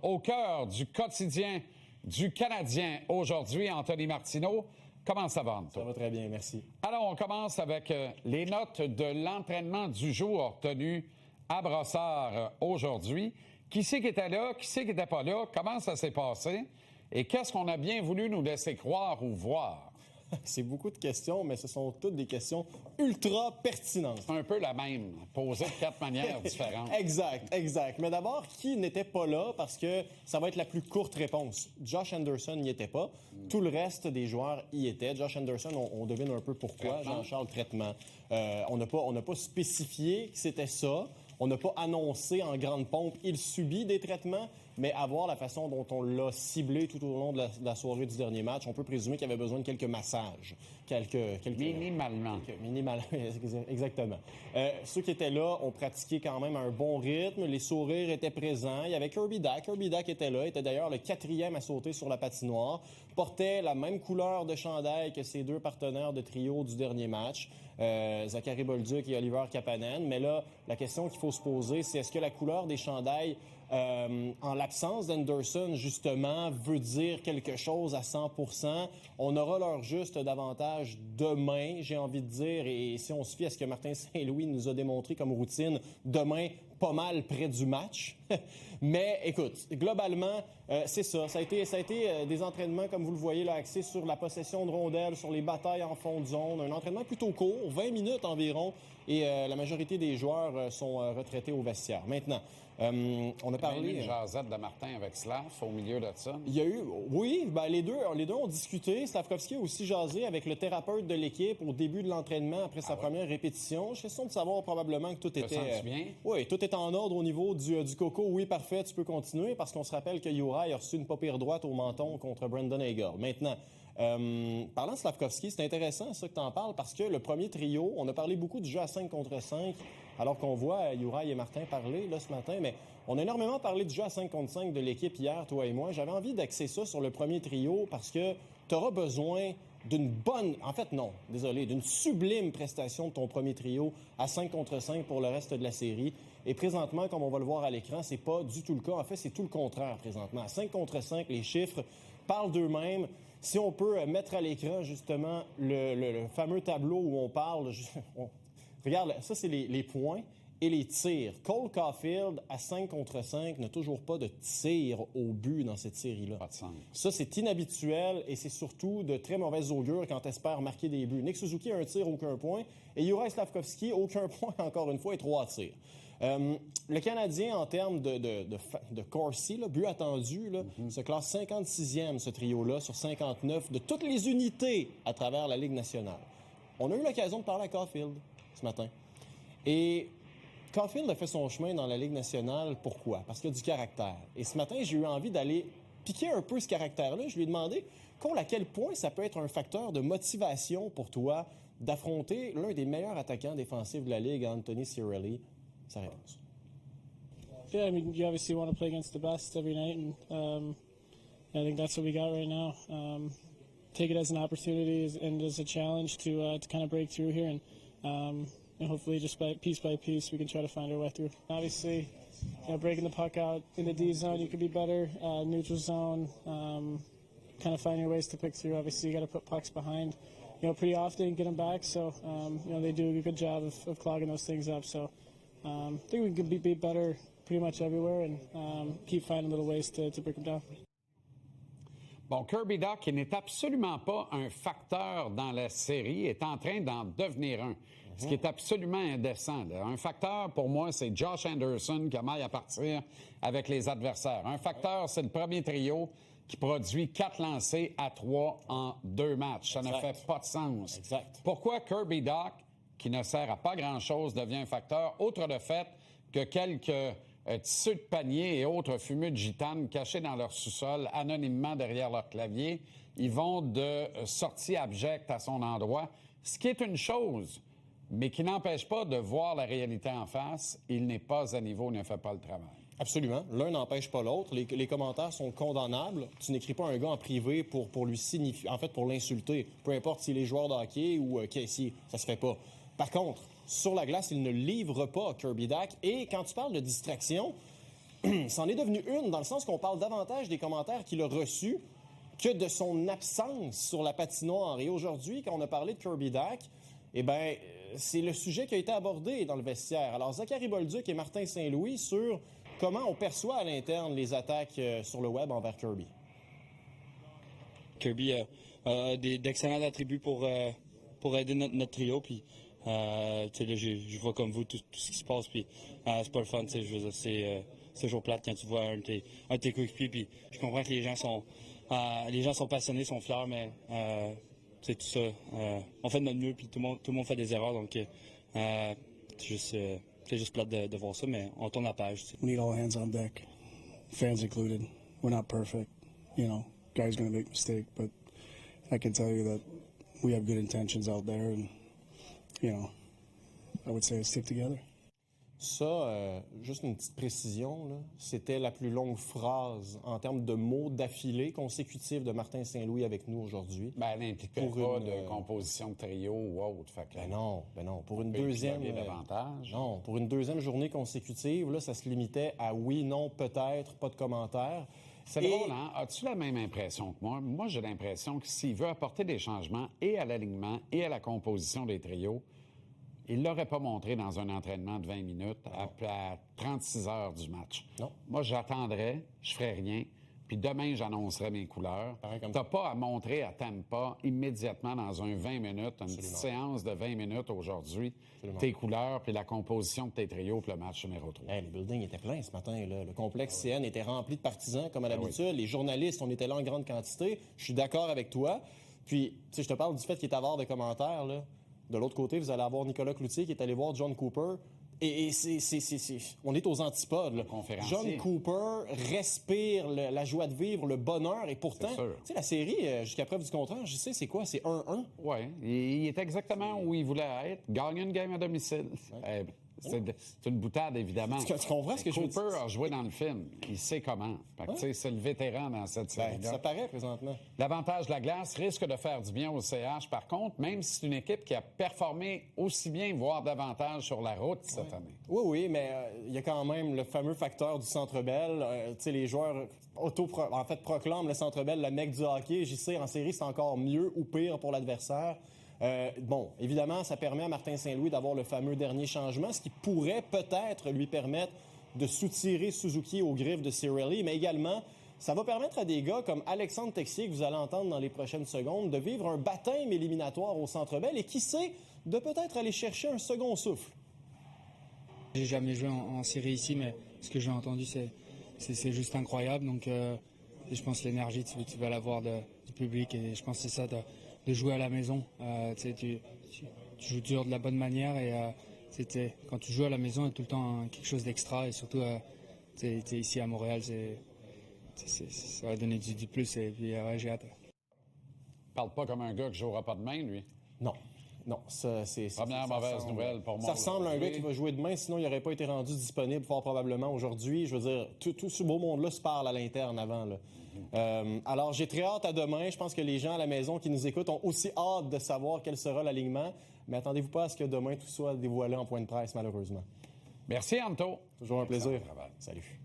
au cœur du quotidien du Canadien aujourd'hui, Anthony Martineau. Comment ça va, Anto? Ça va très bien, merci. Alors, on commence avec les notes de l'entraînement du jour tenu à Brossard aujourd'hui. Qui c'est qui était là? Qui c'est qui n'était pas là? Comment ça s'est passé? Et qu'est-ce qu'on a bien voulu nous laisser croire ou voir? C'est beaucoup de questions, mais ce sont toutes des questions ultra pertinentes. C'est un peu la même, posée de 4 manières différentes. Exact. Mais d'abord, qui n'était pas là? Parce que ça va être la plus courte réponse. Josh Anderson n'y était pas. Tout le reste des joueurs y étaient. Josh Anderson, on devine un peu pourquoi. Jean-Charles Traitement. On n'a pas spécifié que c'était ça. On n'a pas annoncé en grande pompe, il subit des traitements, mais à voir la façon dont on l'a ciblé tout au long de la soirée du dernier match, on peut présumer qu'il avait besoin de quelques massages. Minimalement. Exactement. Ceux qui étaient là ont pratiqué quand même un bon rythme, les sourires étaient présents. Il y avait Kirby Dach. Kirby Dach était là, était d'ailleurs le 4e à sauter sur la patinoire, portait la même couleur de chandail que ses deux partenaires de trio du dernier match, Zachary Bolduc et Oliver Kapanen. Mais là, la question qu'il faut se poser, c'est est-ce que la couleur des chandails, en l'absence d'Anderson, justement, veut dire quelque chose à 100%? On aura leur juste davantage demain, j'ai envie de dire, et si on se fie à ce que Martin Saint-Louis nous a démontré comme routine, demain, pas mal près du match. Mais écoute, globalement, c'est ça. Ça a été des entraînements, comme vous le voyez, là, axés sur la possession de rondelles, sur les batailles en fond de zone. Un entraînement plutôt court, 20 minutes environ, et la majorité des joueurs sont retraités au vestiaire. Maintenant, on a parlé... une jasette de Martin avec Slav au milieu de ça. Il y a eu... Oui, les deux ont discuté. Slavkovski a aussi jasé avec le thérapeute de l'équipe au début de l'entraînement après sa première répétition. Je suis question de savoir probablement que tout était... bien? Oui, tout est en ordre au niveau du coco. Oui, parfait, tu peux continuer parce qu'on se rappelle que Juraj a reçu une pas pire droite au menton contre Brandon Hagel. Maintenant, parlant de Slavkovski, c'est intéressant ça que tu en parles parce que le premier trio, on a parlé beaucoup du jeu à 5 contre 5 alors qu'on voit Juraj et Martin parler là ce matin, mais on a énormément parlé du jeu à 5 contre 5 de l'équipe hier, toi et moi. J'avais envie d'axer ça sur le premier trio parce que tu auras besoin d'une d'une sublime prestation de ton premier trio à 5 contre 5 pour le reste de la série. Et présentement, comme on va le voir à l'écran, c'est pas du tout le cas. En fait, c'est tout le contraire présentement. À 5 contre 5, les chiffres parlent d'eux-mêmes. Si on peut mettre à l'écran, justement, le fameux tableau où on parle... Regarde, ça, c'est les points et les tirs. Cole Caulfield, à 5 contre 5, n'a toujours pas de tir au but dans cette série-là. Pas de sens. Ça, c'est inhabituel et c'est surtout de très mauvaise augure quand tu espères marquer des buts. Nick Suzuki a un tir, aucun point. Et Juraj Slavkovski, aucun point encore une fois et 3 tirs. Le Canadien, en termes de Corsi, là, but attendu, là, se classe 56e, ce trio-là, sur 59 de toutes les unités à travers la Ligue nationale. On a eu l'occasion de parler à Caulfield ce matin. Et Caulfield a fait son chemin dans la Ligue nationale. Pourquoi? Parce qu'il a du caractère. Et ce matin, j'ai eu envie d'aller piquer un peu ce caractère-là. Je lui ai demandé, Cole, à quel point ça peut être un facteur de motivation pour toi d'affronter l'un des meilleurs attaquants défensifs de la Ligue, Anthony Cirelli? Sa réponse. Yeah, I mean, you obviously want to play against the best every night, and I think that's what we got right now. Take it as an opportunity and as a challenge to kind of break through here, and hopefully just by piece, we can try to find our way through. Obviously, breaking the puck out in the D zone, you could be better. Neutral zone, kind of find your ways to pick through. Obviously, you got to put pucks behind, pretty often and get them back. So, they do a good job of clogging those things up. So, I think we can be better pretty much everywhere and keep finding little ways to break them down. Bon, Kirby Dach, qui n'est absolument pas un facteur dans la série, est en train d'en devenir un. Ce qui est absolument indécent. Là. Un facteur, pour moi, c'est Josh Anderson qui a mal à partir avec les adversaires. Un facteur, c'est le premier trio qui produit 4 lancés à 3 en 2 matchs. Ça ne fait pas de sens. Exact. Pourquoi Kirby Dach, qui ne sert à pas grand-chose, devient un facteur, outre le fait que quelques tissus de panier et autres fumeux de gitane cachés dans leur sous-sol, anonymement derrière leur clavier, ils vont de sortie abjecte à son endroit, ce qui est une chose, mais qui n'empêche pas de voir la réalité en face. Il n'est pas à niveau, il ne fait pas le travail. Absolument. L'un n'empêche pas l'autre. Les commentaires sont condamnables. Tu n'écris pas un gars en privé pour lui signifier, en fait, pour l'insulter. Peu importe s'il est joueur de hockey ou Casey, ça se fait pas. Par contre, sur la glace, il ne livre pas Kirby Dach. Et quand tu parles de distraction, c'en est devenu une, dans le sens qu'on parle davantage des commentaires qu'il a reçus que de son absence sur la patinoire. Et aujourd'hui, quand on a parlé de Kirby Dach, eh bien, c'est le sujet qui a été abordé dans le vestiaire. Alors, Zachary Bolduc et Martin Saint-Louis sur comment on perçoit à l'interne les attaques sur le web envers Kirby. Kirby a d'excellents attributs pour aider notre trio. Puis, là, je vois comme vous tout ce qui se passe. Puis, c'est pas le fun. Je veux dire, c'est toujours plate quand tu vois un de tes coéquipiers. Puis, je comprends que les gens sont passionnés, sont fiers, mais c'est tout ça. On fait de notre mieux, puis tout le monde fait des erreurs. Donc, c'est juste plate de voir ça, mais on tourne la page. We need all hands on deck, fans included. We're not perfect, Guys going to make mistakes, but I can tell you that we have good intentions out there, and I would say stick together. Ça, juste une petite précision, là, c'était la plus longue phrase en termes de mots d'affilée consécutifs de Martin Saint-Louis avec nous aujourd'hui. Ben, elle n'impliquait pas de composition de trio ou autre. Fait que, Ben non. Pour une davantage. Non, pour une deuxième journée consécutive, là, ça se limitait à oui, non, peut-être, pas de commentaires. C'est drôle, hein? As-tu la même impression que moi? Moi, j'ai l'impression que s'il veut apporter des changements et à l'alignement et à la composition des trios, il ne l'aurait pas montré dans un entraînement de 20 minutes à 36 heures du match. Non. Moi, j'attendrais, je ferais rien, puis demain, j'annoncerai mes couleurs. Tu n'as pas à montrer à Tampa immédiatement dans un 20 minutes, une petite séance de 20 minutes aujourd'hui, tes couleurs, puis la composition de tes trios pour le match numéro 3. Hey, le building était plein ce matin. Là. Le complexe CN était rempli de partisans, comme à l'habitude. Les journalistes, on était là en grande quantité. Je suis d'accord avec toi. Puis, tu sais, je te parle du fait qu'il est avare de commentaires, là. De l'autre côté, vous allez avoir Nicolas Cloutier qui est allé voir John Cooper. Et on est aux antipodes. Là. John Cooper respire la joie de vivre, le bonheur. Et pourtant, tu sais, la série, jusqu'à preuve du contraire, je sais, c'est quoi? C'est 1-1. Oui, il est exactement où il voulait être. Gagner une game à domicile. Ouais. C'est une boutade, évidemment. Tu comprends ce que je veux dire? Cooper a joué dans le film. Il sait comment. Fait que, c'est le vétéran dans cette série. Ça paraît présentement. L'avantage de la glace risque de faire du bien au CH, par contre, même si c'est une équipe qui a performé aussi bien, voire davantage sur la route cette année. Oui, mais il y a quand même le fameux facteur du Centre Bell. Tu sais, les joueurs proclament le Centre Bell la mecque du hockey. J'y sais, en série, c'est encore mieux ou pire pour l'adversaire. Évidemment, ça permet à Martin Saint-Louis d'avoir le fameux dernier changement, ce qui pourrait peut-être lui permettre de soutirer Suzuki aux griffes de Cirelli, mais également, ça va permettre à des gars comme Alexandre Texier, que vous allez entendre dans les prochaines secondes, de vivre un baptême éliminatoire au Centre Bell et qui sait, de peut-être aller chercher un second souffle. J'ai jamais joué en série ici, mais ce que j'ai entendu, c'est juste incroyable. Donc, je pense que l'énergie, tu vas l'avoir du public et je pense que c'est ça de jouer à la maison. Tu joues dur de la bonne manière et quand tu joues à la maison, il y a tout le temps quelque chose d'extra et surtout t'es ici à Montréal, ça va donner du plus et puis j'ai hâte. Parle pas comme un gars qui jouera pas demain, lui. Non, c'est... Première mauvaise nouvelle pour moi. Ça ressemble à un gars qui va jouer demain, sinon il n'aurait pas été rendu disponible fort probablement aujourd'hui. Je veux dire, tout ce beau monde-là se parle à l'interne avant, là. Alors, j'ai très hâte à demain. Je pense que les gens à la maison qui nous écoutent ont aussi hâte de savoir quel sera l'alignement. Mais attendez-vous pas à ce que demain tout soit dévoilé en point de presse, malheureusement. Merci, Anto. Toujours un plaisir. Salut.